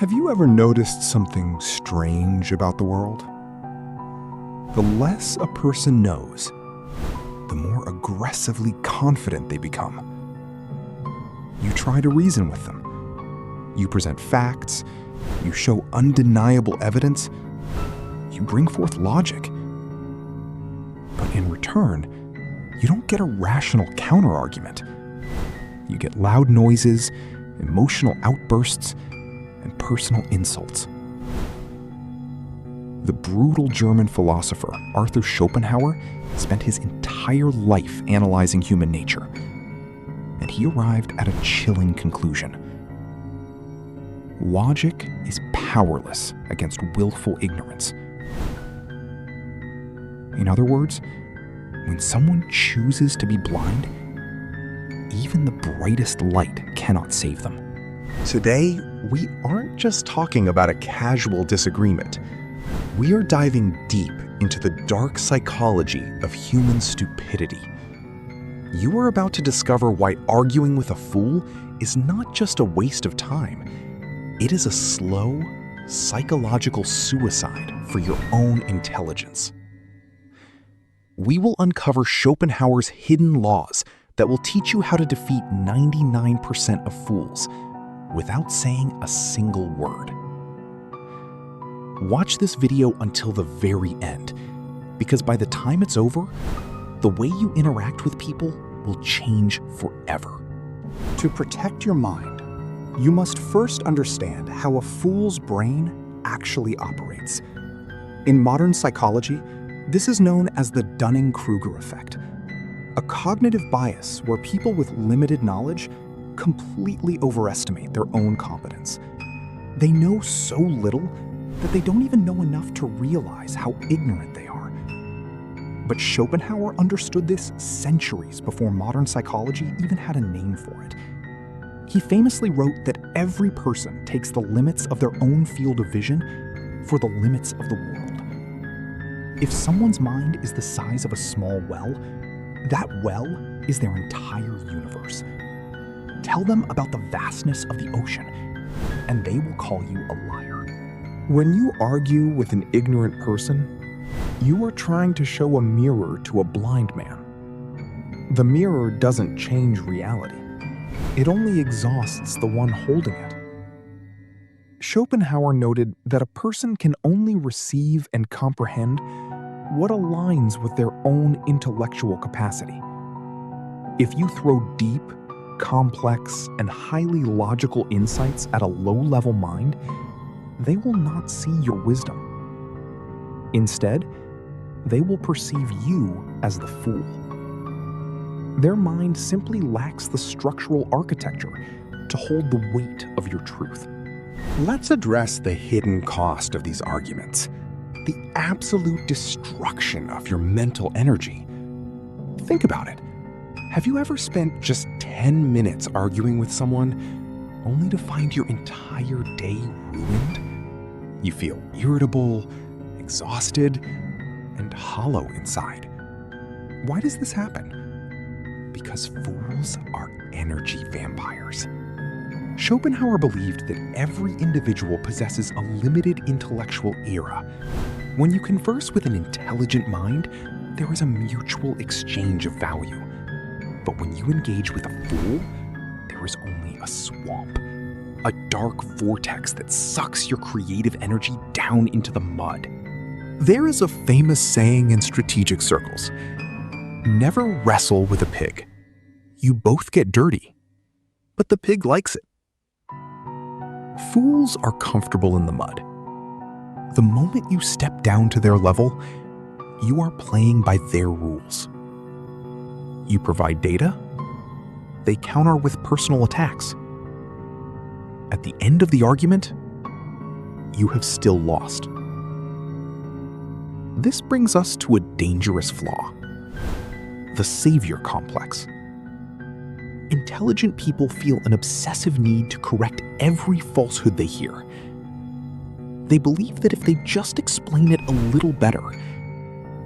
Have you ever noticed something strange about the world? The less a person knows, the more aggressively confident they become. You try to reason with them. You present facts. You show undeniable evidence. You bring forth logic. But in return, you don't get a rational counterargument. You get loud noises, emotional outbursts, and personal insults. The brutal German philosopher Arthur Schopenhauer spent his entire life analyzing human nature, and he arrived at a chilling conclusion. Logic is powerless against willful ignorance. In other words, when someone chooses to be blind, even the brightest light cannot save them. Today, we aren't just talking about a casual disagreement. We are diving deep into the dark psychology of human stupidity. You are about to discover why arguing with a fool is not just a waste of time. It is a slow, psychological suicide for your own intelligence. We will uncover Schopenhauer's hidden laws that will teach you how to defeat 99% of fools without saying a single word. Watch this video until the very end, because by the time it's over, the way you interact with people will change forever. To protect your mind, you must first understand how a fool's brain actually operates. In modern psychology, this is known as the Dunning-Kruger Effect, a cognitive bias where people with limited knowledge completely overestimate their own competence. They know so little that they don't even know enough to realize how ignorant they are. But Schopenhauer understood this centuries before modern psychology even had a name for it. He famously wrote that every person takes the limits of their own field of vision for the limits of the world. If someone's mind is the size of a small well, that well is their entire universe. Tell them about the vastness of the ocean, and they will call you a liar. When you argue with an ignorant person, you are trying to show a mirror to a blind man. The mirror doesn't change reality. It only exhausts the one holding it. Schopenhauer noted that a person can only receive and comprehend what aligns with their own intellectual capacity. If you throw deep, complex, and highly logical insights at a low-level mind, they will not see your wisdom. Instead, they will perceive you as the fool. Their mind simply lacks the structural architecture to hold the weight of your truth. Let's address the hidden cost of these arguments, the absolute destruction of your mental energy. Think about it. Have you ever spent just 10 minutes arguing with someone only to find your entire day ruined? You feel irritable, exhausted, and hollow inside. Why does this happen? Because fools are energy vampires. Schopenhauer believed that every individual possesses a limited intellectual era. When you converse with an intelligent mind, there is a mutual exchange of value. But when you engage with a fool, there is only a swamp, a dark vortex that sucks your creative energy down into the mud. There is a famous saying in strategic circles: never wrestle with a pig. You both get dirty, but the pig likes it. Fools are comfortable in the mud. The moment you step down to their level, you are playing by their rules. You provide data, they counter with personal attacks. At the end of the argument, you have still lost. This brings us to a dangerous flaw: the savior complex. Intelligent people feel an obsessive need to correct every falsehood they hear. They believe that if they just explain it a little better,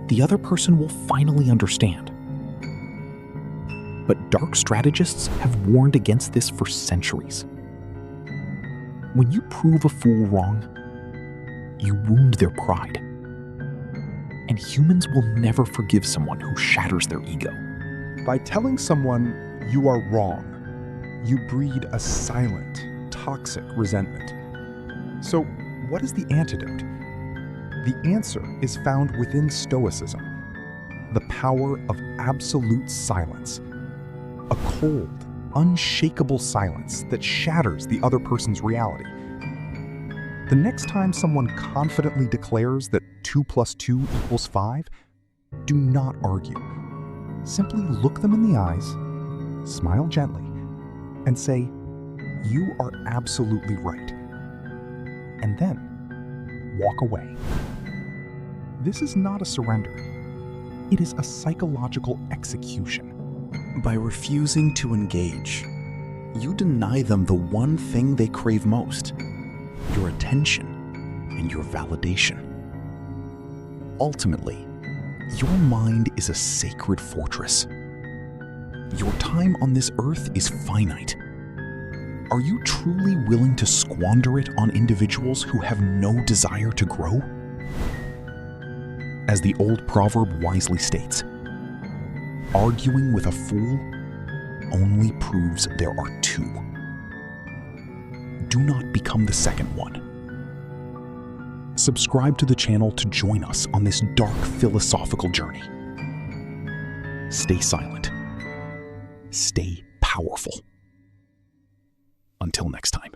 the other person will finally understand. But dark strategists have warned against this for centuries. When you prove a fool wrong, you wound their pride. And humans will never forgive someone who shatters their ego. By telling someone you are wrong, you breed a silent, toxic resentment. So, what is the antidote? The answer is found within Stoicism, the power of absolute silence, a cold, unshakable silence that shatters the other person's reality. The next time someone confidently declares that 2 + 2 = 5, do not argue. Simply look them in the eyes, smile gently, and say, "You are absolutely right," and then walk away. This is not a surrender. It is a psychological execution. By refusing to engage, you deny them the one thing they crave most: your attention and your validation. Ultimately, your mind is a sacred fortress. Your time on this earth is finite. Are you truly willing to squander it on individuals who have no desire to grow? As the old proverb wisely states, arguing with a fool only proves there are two. Do not become the second one. Subscribe to the channel to join us on this dark philosophical journey. Stay silent. Stay powerful. Until next time.